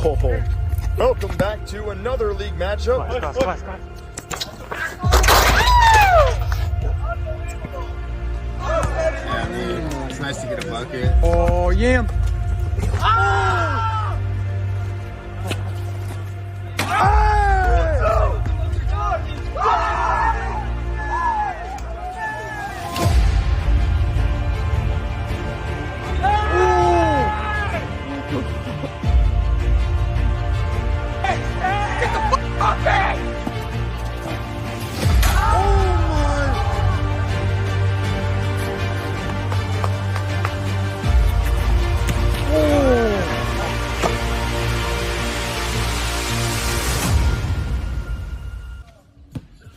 Oh, welcome back to another league matchup. Yeah, I mean, it's nice to get a bucket. Oh, yeah.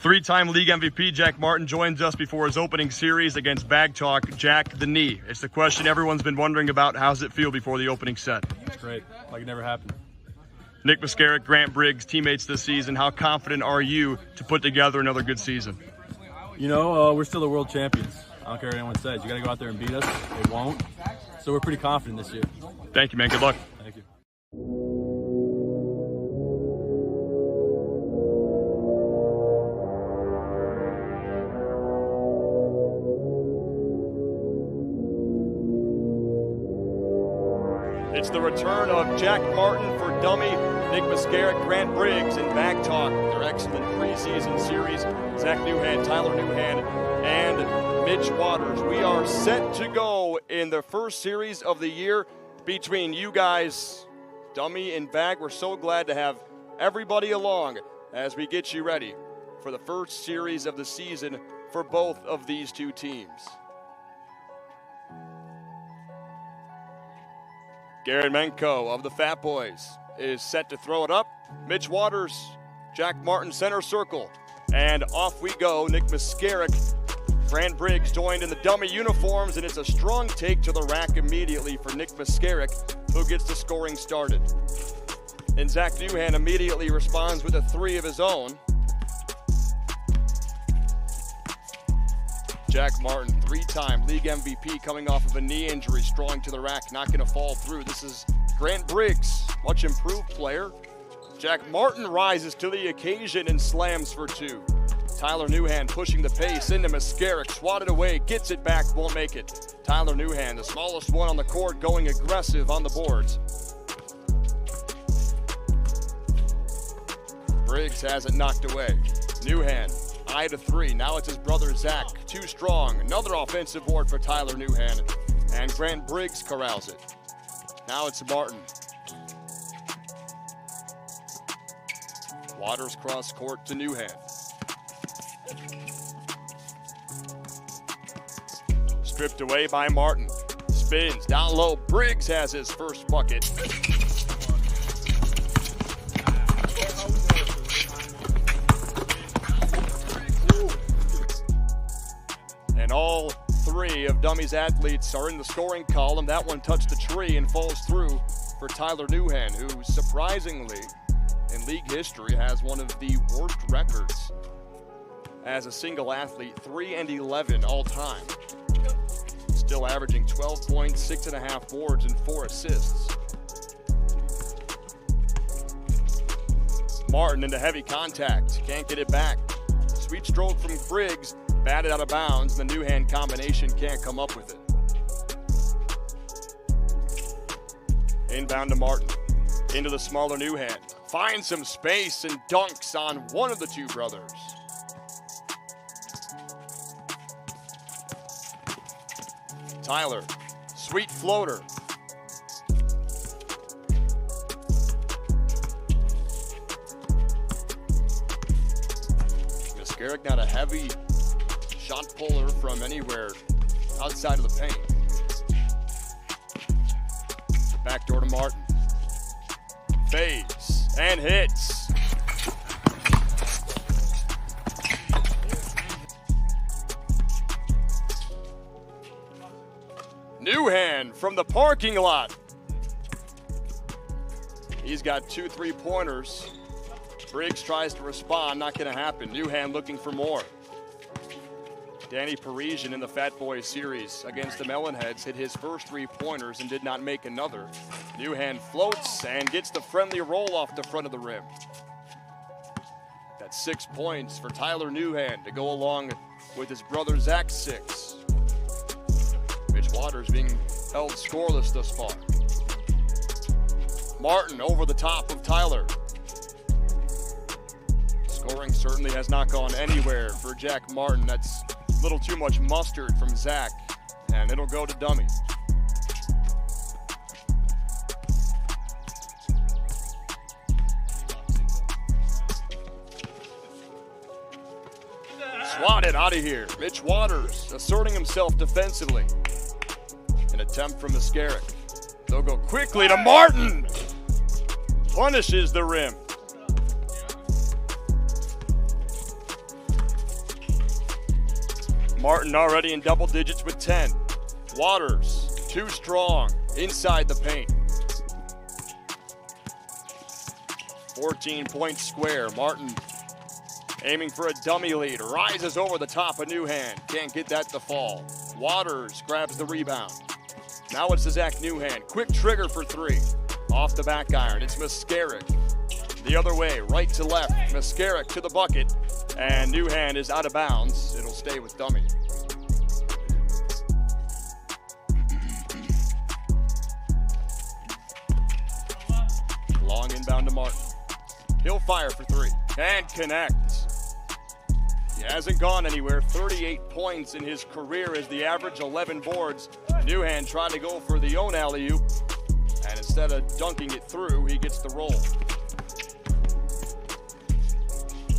Three-time league MVP Jack Martin joins us before his opening series against Bag Talk, Jack the Knee. It's the question everyone's been wondering about. How's it feel before the opening set? It's great, like it never happened. Nick Mascaric, Grant Briggs, teammates this season. How confident are you to put together another good season? You know, we're still the world champions. I don't care what anyone says. You got to go out there and beat us. They won't. So we're pretty confident this year. Thank you, man. Good luck. Thank you. It's the return of Jack Martin for Dummy, Nick Mascaric, Grant Briggs, and Bag Talk. Their excellent preseason series. Zack Nouhan, Tyler Nouhan, and Mitch Waters. We are set to go in the first series of the year between you guys, Dummy and Bag. We're so glad to have everybody along as we get you ready for the first series of the season for both of these two teams. Garrett Menko of the Fat Boys is set to throw it up. Mitch Waters, Jack Martin center circle. And off we go. Nick Mascaric, Grant Briggs joined in the dummy uniforms, and it's a strong take to the rack immediately for Nick Mascaric, who gets the scoring started. And Zack Nouhan immediately responds with a three of his own. Jack Martin, three-time league MVP, coming off of a knee injury, strong to the rack, not going to fall through. This is Grant Briggs, much improved player. Jack Martin rises to the occasion and slams for two. Tyler Nouhan pushing the pace into Mascaric, swatted away, gets it back, won't make it. Tyler Nouhan, the smallest one on the court, going aggressive on the boards. Briggs has it knocked away. Nouhan, eye to three. Now it's his brother Zach, too strong. Another offensive board for Tyler Nouhan, and Grant Briggs corrals it. Now it's Martin. Waters cross court to Nouhan. Stripped away by Martin. Spins down low. Briggs has his first bucket. And all three of Dummy's athletes are in the scoring column. That one touched the tree and falls through for Tyler Nouhan, who surprisingly in league history has one of the worst records as a single athlete, 3-11 all time. Still averaging 12 points, 6.5 boards, and 4 assists. Martin into heavy contact, can't get it back. Sweet stroke from Briggs, batted out of bounds. The Nouhan combination can't come up with it. Inbound to Martin, into the smaller Nouhan. Finds some space and dunks on one of the two brothers. Tyler, sweet floater. Mascaric, not a heavy shot puller from anywhere outside of the paint. Backdoor to Martin. Fades and hits. Nouhan from the parking lot. He's got 2 3-pointers. Briggs tries to respond, not going to happen. Nouhan looking for more. Danny Parisian in the Fat Boys series against the Melonheads hit his first 3-pointers and did not make another. Nouhan floats and gets the friendly roll off the front of the rim. That's 6 points for Tyler Nouhan to go along with his brother Zach's 6. Mitch Waters being held scoreless thus far. Martin over the top of Tyler. Scoring certainly has not gone anywhere for Jack Martin. That's a little too much mustard from Zach, and it'll go to Dummi. Swatted out of here. Mitch Waters asserting himself defensively. An attempt from Mascaric. They'll go quickly to Martin. Punishes the rim. Martin already in double digits with 10. Waters, too strong, inside the paint. 14-point square. Martin aiming for a dummy lead. Rises over the top of Nouhan. Can't get that to fall. Waters grabs the rebound. Now it's to Zack Nouhan. Quick trigger for 3. Off the back iron. It's Mascaric. The other way, right to left. Mascaric to the bucket. And Nouhan is out of bounds. It'll stay with Dummi. Long inbound to Martin. He'll fire for 3. And connects. He hasn't gone anywhere. 38 points in his career as the average, 11 boards. Nouhan tried to go for the own alley-oop. And instead of dunking it through, he gets the roll.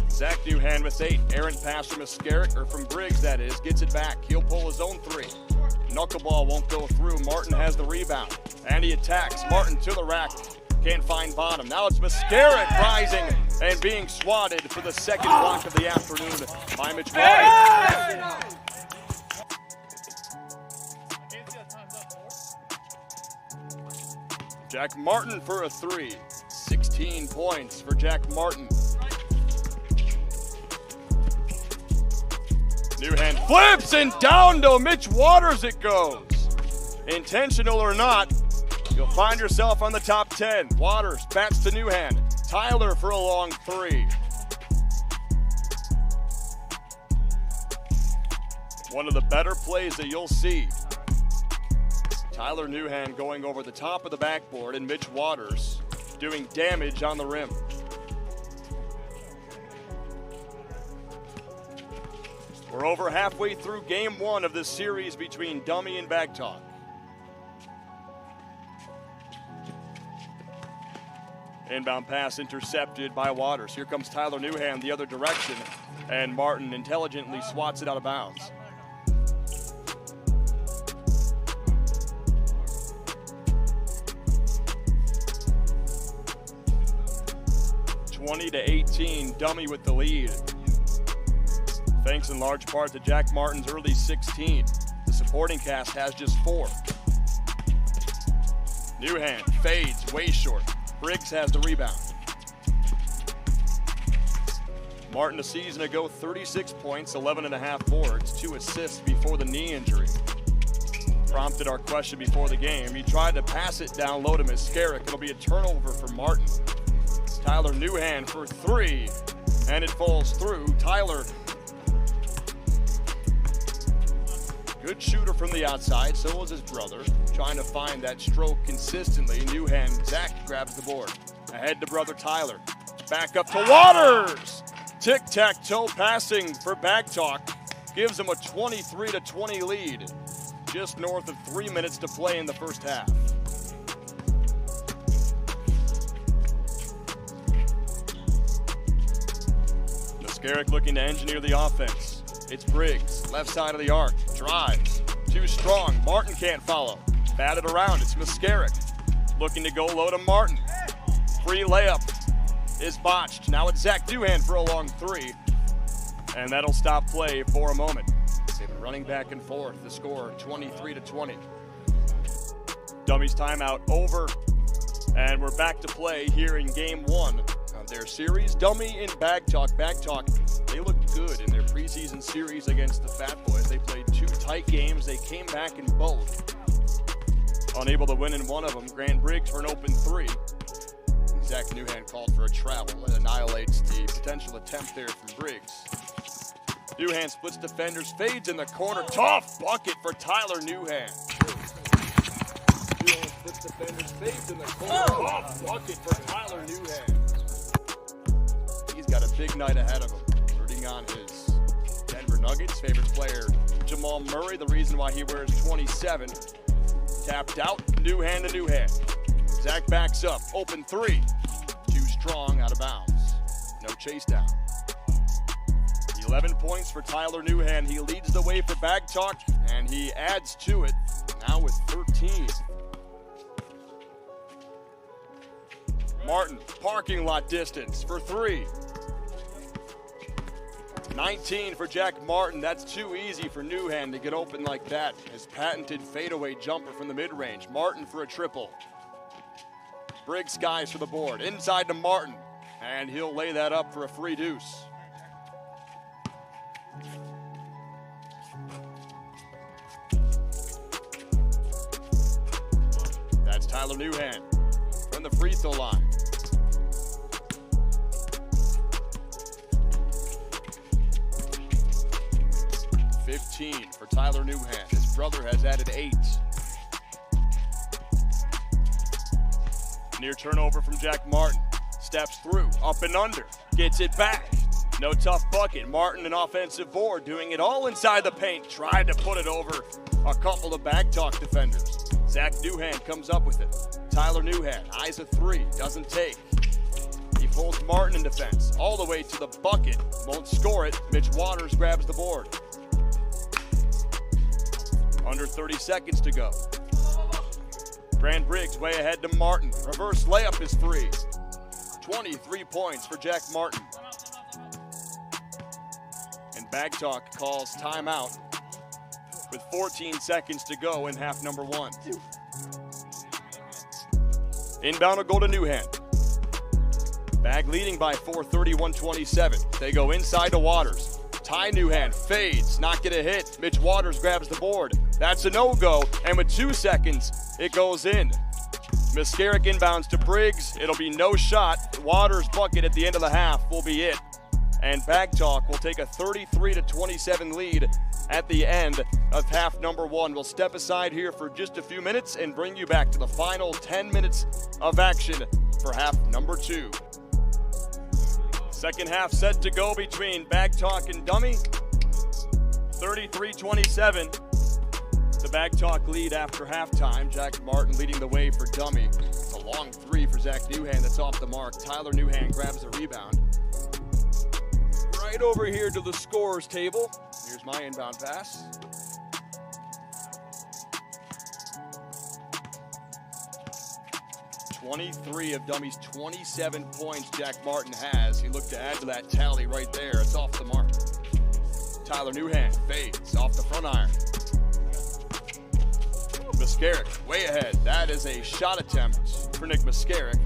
Zack Nouhan with 8. Errant pass from Mascaric, or from Briggs, that is. Gets it back. He'll pull his own 3. Knuckleball won't go through. Martin has the rebound. And he attacks. Martin to the rack. Can't find bottom. Now it's Mascaric rising and being swatted for the second block of the afternoon by Mitch Waters. Jack Martin for a 3. 16 points for Jack Martin. Nouhan flips and down to Mitch Waters it goes. Intentional or not, you'll find yourself on the top 10. Waters bats to Nouhan. Tyler for a long 3. One of the better plays that you'll see. Tyler Nouhan going over the top of the backboard and Mitch Waters doing damage on the rim. We're over halfway through game 1 of this series between Dummi and Bag Talk. Inbound pass intercepted by Waters. Here comes Tyler Nouhan the other direction, and Martin intelligently swats it out of bounds. (20-18), Dummi with the lead. Thanks in large part to Jack Martin's early 16. The supporting cast has just 4. Nouhan fades way short. Briggs has the rebound. Martin a season ago, 36 points, 11.5 boards, 2 assists before the knee injury. Prompted our question before the game. He tried to pass it down low to Mascaric. It'll be a turnover for Martin. Tyler Nouhan for 3, and it falls through. Tyler, good shooter from the outside, so was his brother. Trying to find that stroke consistently. Nouhan, Zach grabs the board. Ahead to brother Tyler. Back up to Waters. Tic-tac-toe passing for Bag Talk. Gives him a 23-20 lead. Just north of 3 minutes to play in the first half. Mascaric looking to engineer the offense. It's Briggs, left side of the arc. Drives. Too strong. Martin can't follow. Batted around. It's Mascaric. Looking to go low to Martin. Free layup is botched. Now it's Zack Nouhan for a long 3. And that'll stop play for a moment. They've been running back and forth. The score 23-20. Dummi's timeout over. And we're back to play here in game 1 of their series. Dummi and Bag Talk. Bag Talk, they looked good in their preseason series against the Fat Boys. They played 2 tight games. They came back in both. Unable to win in one of them. Grant Briggs for an open 3. Zack Nouhan called for a travel and annihilates the potential attempt there from Briggs. Nouhan splits defenders, fades in the corner. Tough bucket for Tyler Nouhan. Nouhan splits defenders, fades in the corner. Tough bucket for Tyler Nouhan. He's got a big night ahead of him, rooting on his Denver Nuggets favorite player, Jamal Murray. The reason why he wears 27. Tapped out, Nouhan to Nouhan. Zach backs up, open 3. Too strong, out of bounds. No chase down. 11 points for Tyler Nouhan. He leads the way for Bag Talk, and he adds to it now with 13. Martin, parking lot distance for 3. 19 for Jack Martin. That's too easy for Nouhan to get open like that. His patented fadeaway jumper from the mid-range. Martin for a triple. Briggs skies for the board. Inside to Martin, and he'll lay that up for a free deuce. That's Tyler Nouhan from the free throw line. $15 for Tyler Nouhan. His brother has added 8. Near turnover from Jack Martin. Steps through, up and under, gets it back. No tough bucket. Martin, an offensive board, doing it all inside the paint. Tried to put it over a couple of Bag Talk defenders. Zack Nouhan comes up with it. Tyler Nouhan, eyes a 3, doesn't take. He pulls Martin in defense, all the way to the bucket. Won't score it. Mitch Waters grabs the board. Under 30 seconds to go. Grant Briggs way ahead to Martin. Reverse layup is free. 23 points for Jack Martin. And Bag Talk calls timeout with 14 seconds to go in half number 1. Inbound will go to Nouhan. Bag leading by 4, 31-27. They go inside to Waters. Ty Nouhan fades, not get a hit. Mitch Waters grabs the board. That's a no-go, and with 2 seconds, it goes in. Mascaric inbounds to Briggs. It'll be no shot. Waters' bucket at the end of the half will be it. And Bag Talk will take a 33-27 lead at the end of half number 1. We'll step aside here for just a few minutes and bring you back to the final 10 minutes of action for half number 2. Second half set to go between Bag Talk and Dummi. 33-27. The Bag Talk lead after halftime. Jack Martin leading the way for Dummi. It's a long 3 for Zack Nouhan that's off the mark. Tyler Nouhan grabs the rebound. Right over here to the scorer's table. Here's my inbound pass. $23 of Dummi's 27 points Jack Martin has. He looked to add to that tally right there. It's off the mark. Tyler Nouhan fades off the front iron. Mascaric way ahead. That is a shot attempt for Nick Mascaric.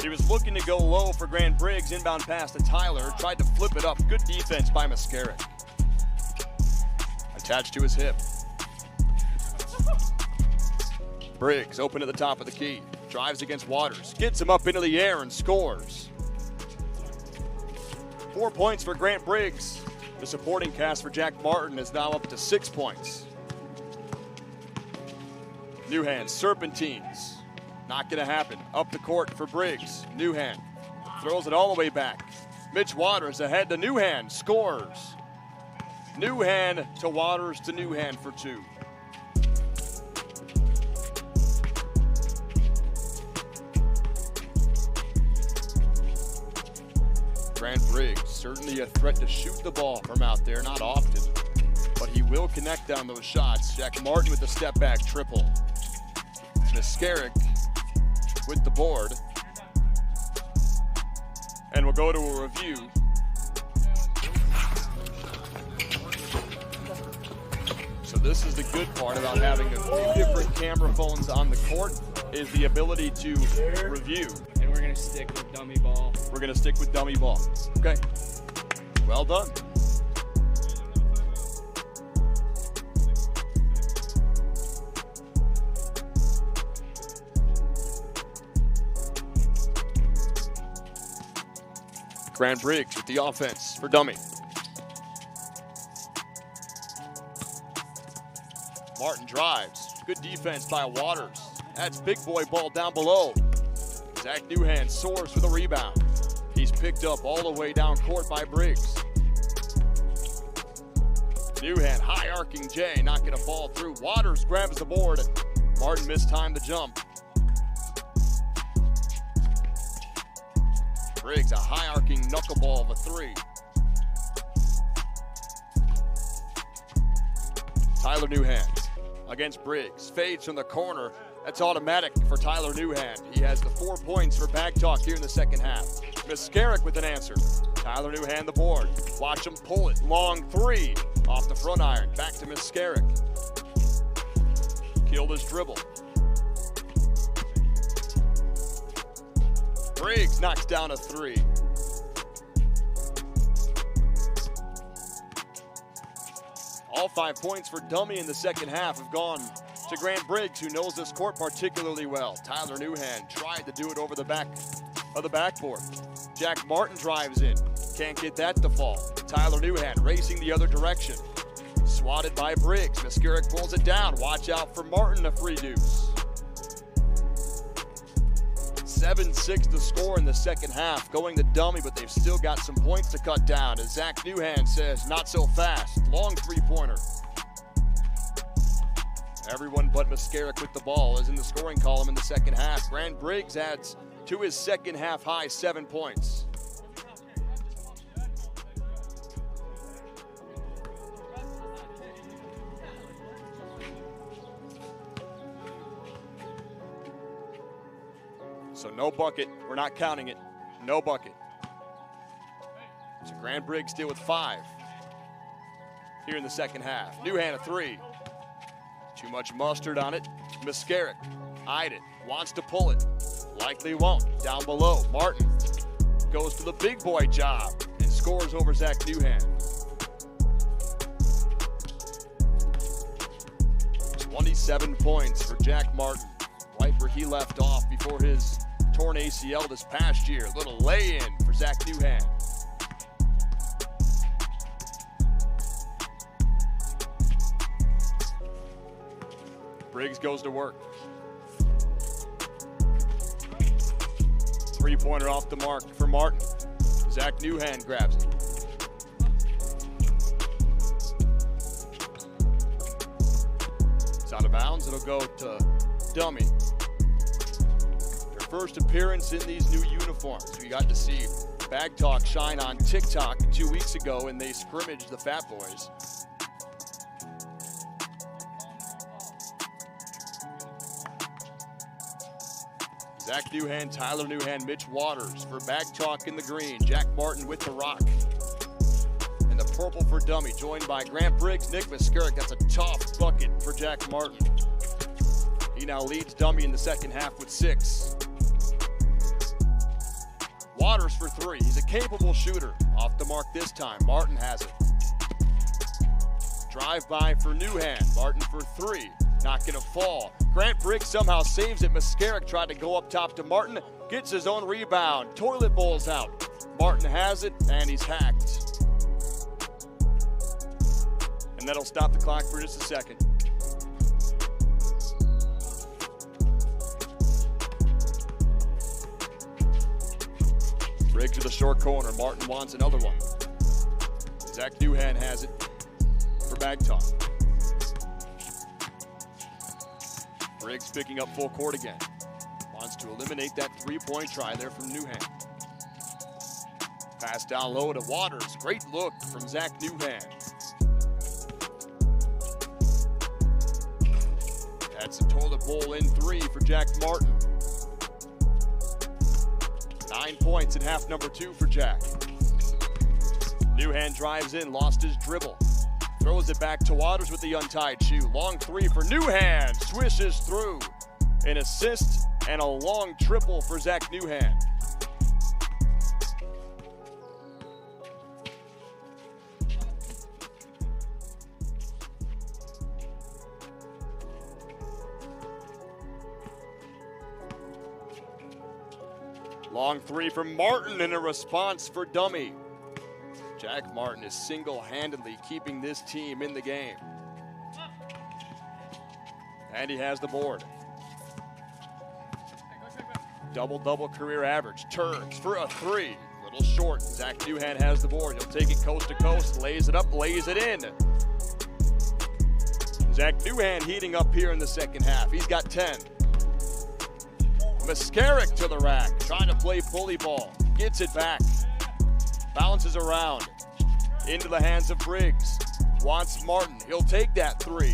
He was looking to go low for Grant Briggs. Inbound pass to Tyler. Tried to flip it up. Good defense by Mascaric. Attached to his hip. Briggs open at the top of the key. Drives against Waters. Gets him up into the air and scores. 4 points for Grant Briggs. The supporting cast for Jack Martin is now up to 6 points. Nouhan serpentines. Not going to happen. Up the court for Briggs. Nouhan throws it all the way back. Mitch Waters ahead to Nouhan. Scores. Nouhan to Waters to Nouhan for 2. Grant Briggs, certainly a threat to shoot the ball from out there. Not often, but he will connect on those shots. Jack Martin with the step back triple. Mascaric with the board. And we'll go to a review. So this is the good part about having a few different camera phones on the court, is the ability to review. And we're going to gonna stick with dummy ball. We're going to stick with dummy ball. Okay. Well done. Grant Briggs with the offense for dummy. Martin drives. Good defense by Waters. That's big boy ball down below. Zack Nouhan soars for the rebound. He's picked up all the way down court by Briggs. Nouhan, high arcing J, not gonna fall through. Waters grabs the board. Martin mistimed the jump. Briggs, a high arcing knuckleball of a three. Tyler Nouhan against Briggs. Fades from the corner. That's automatic for Tyler Nouhan. He has the 4 points for Bag Talk here in the second half. Miscarrick with an answer. Tyler Nouhan the board. Watch him pull it. Long three off the front iron. Back to Miscarrick. Killed his dribble. Briggs knocks down a three. All 5 points for dummy in the second half have gone to Grant Briggs, who knows this court particularly well. Tyler Nouhan tried to do it over the back of the backboard. Jack Martin drives in. Can't get that to fall. Tyler Nouhan racing the other direction. Swatted by Briggs. Miscarrick pulls it down. Watch out for Martin, a free deuce. 7-6 to score in the second half, going to dummy, but they've still got some points to cut down. As Zack Nouhan says, not so fast. Long three-pointer. Everyone but Miscarrick with the ball is in the scoring column in the second half. Grant Briggs adds to his second half high 7 points. So no bucket. We're not counting it. No bucket. So Grant Briggs still with 5 here in the second half. Nouhan a three. Too much mustard on it. Miscarrick eyed it. Wants to pull it. Likely won't. Down below. Martin goes for the big boy job and scores over Zack Nouhan. 27 points for Jack Martin. Right where he left off before his torn ACL this past year. Little lay-in for Zack Nouhan. Briggs goes to work. Three-pointer off the mark for Martin. Zack Nouhan grabs it. It's out of bounds. It'll go to dummy. Their first appearance in these new uniforms. We got to see Bag Talk shine on TikTok 2 weeks ago, and they scrimmaged the Fat Boys. Zack Nouhan, Tyler Nouhan, Mitch Waters for Bag Talk in the green. Jack Martin with the rock. And the purple for dummy, joined by Grant Briggs, Nick Miscarrick. That's a tough bucket for Jack Martin. He now leads dummy in the second half with 6. Waters for 3. He's a capable shooter. Off the mark this time. Martin has it. Drive by for Nouhan. Martin for 3. Not gonna fall. Grant Briggs somehow saves it. Miscarrick tried to go up top to Martin. Gets his own rebound. Toilet bowls out. Martin has it, and he's hacked. And that'll stop the clock for just a second. Briggs to the short corner. Martin wants another one. Zack Nouhan has it for Bag Talk. Briggs picking up full court again. Wants to eliminate that three-point try there from Nouhan. Pass down low to Waters. Great look from Zack Nouhan. That's a toilet bowl in 3 for Jack Martin. 9 points in half number 2 for Jack. Nouhan drives in, lost his dribble. Throws it back to Waters with the untied shoe. Long 3 for Nouhan. Swishes through. An assist and a long triple for Zack Nouhan. Long three from Martin and a response for Dummi. Jack Martin is single-handedly keeping this team in the game. And he has the board. Double-double career average. Turns for a three. Little short. Zack Nouhan has the board. He'll take it coast to coast. Lays it up. Lays it in. Zack Nouhan heating up here in the second half. He's got 10. Mascaric to the rack. Trying to play bully ball. Gets it back. Bounces around. Into the hands of Briggs. Wants Martin. He'll take that three.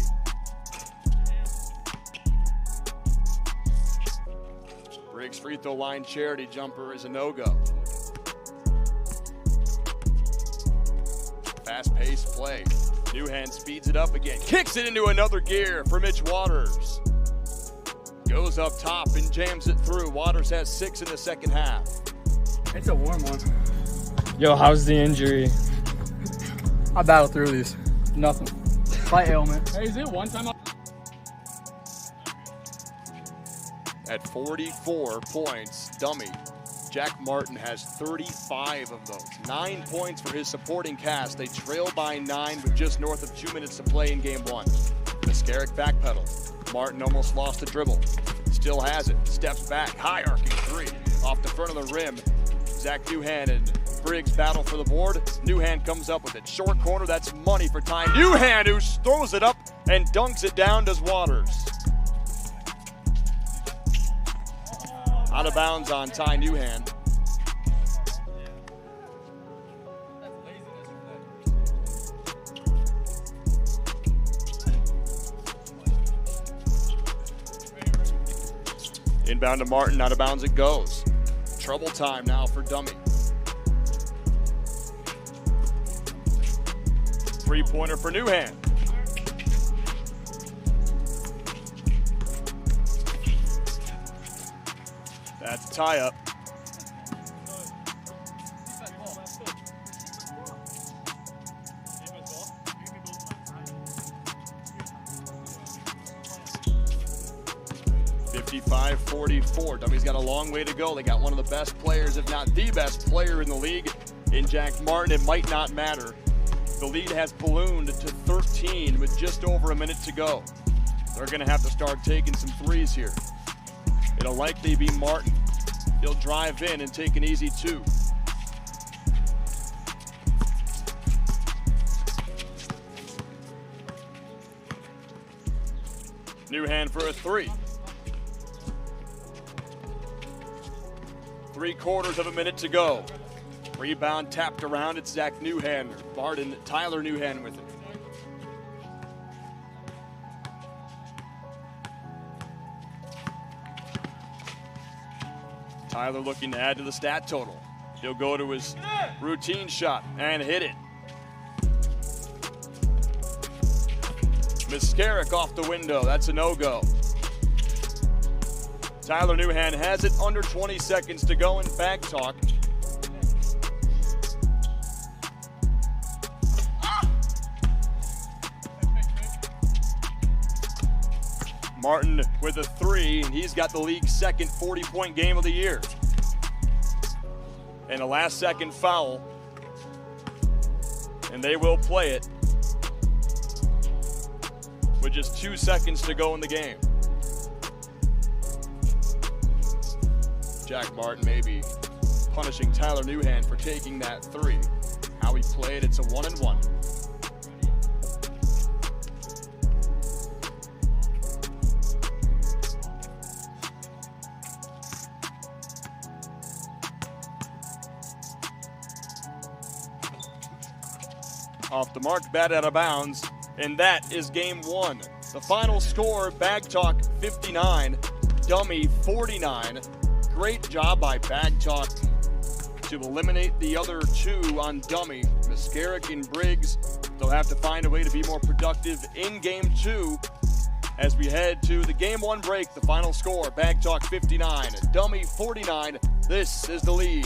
Briggs free throw line charity jumper is a no-go. Fast-paced play. Nouhan speeds it up again. Kicks it into another gear for Mitch Waters. Goes up top and jams it through. Waters has 6 in the second half. It's a warm one. Yo, how's the injury? I battle through these. Nothing. Slight ailment. Hey, is it one time? At 44 points, Dummi. Jack Martin has 35 of those. 9 points for his supporting cast. They trail by 9 with just north of 2 minutes to play in game 1. Mascaric backpedal. Martin almost lost the dribble. Still has it. Steps back. High arcing three. Off the front of the rim. Zack Nouhan and Briggs battle for the board. Nouhan comes up with it. Short corner. That's money for Ty Nouhan, who throws it up and dunks it down, does Waters. Out of bounds on Ty Nouhan. Inbound to Martin, out of bounds it goes. Trouble time now for Dummi. Three-pointer for Nouhan. That's a tie-up. .55-44. Dummi's got a long way to go. They got one of the best players, if not the best player in the league, in Jack Martin. It might not matter. The lead has ballooned to 13 with just over a minute to go. They're going to have to start taking some threes here. It'll likely be Martin. He'll drive in and take an easy two. Nouhan for a three. 3/4 of a minute to go. Rebound tapped around. It's Zack Nouhan. Tyler Nouhan with it. Tyler looking to add to the stat total. He'll go to his routine shot and hit it. Mascaric off the window. That's a no-go. Tyler Nouhan has it under 20 seconds to go in back talk. Martin with a three, and he's got the league's second 40-point game of the year. And a last-second foul, and they will play it with just 2 seconds to go in the game. Jack Martin maybe punishing Tyler Nouhan for taking that three. How he played, it's a 1-and-1. Off the mark, bat out of bounds, and that is game 1. The final score, Bag Talk 59, Dummi 49. Great job by Bag Talk to eliminate the other two on Dummi. Mascaric and Briggs, they'll have to find a way to be more productive in game 2 as we head to the game 1 break. The final score, Bag Talk 59, Dummi 49. This is the league.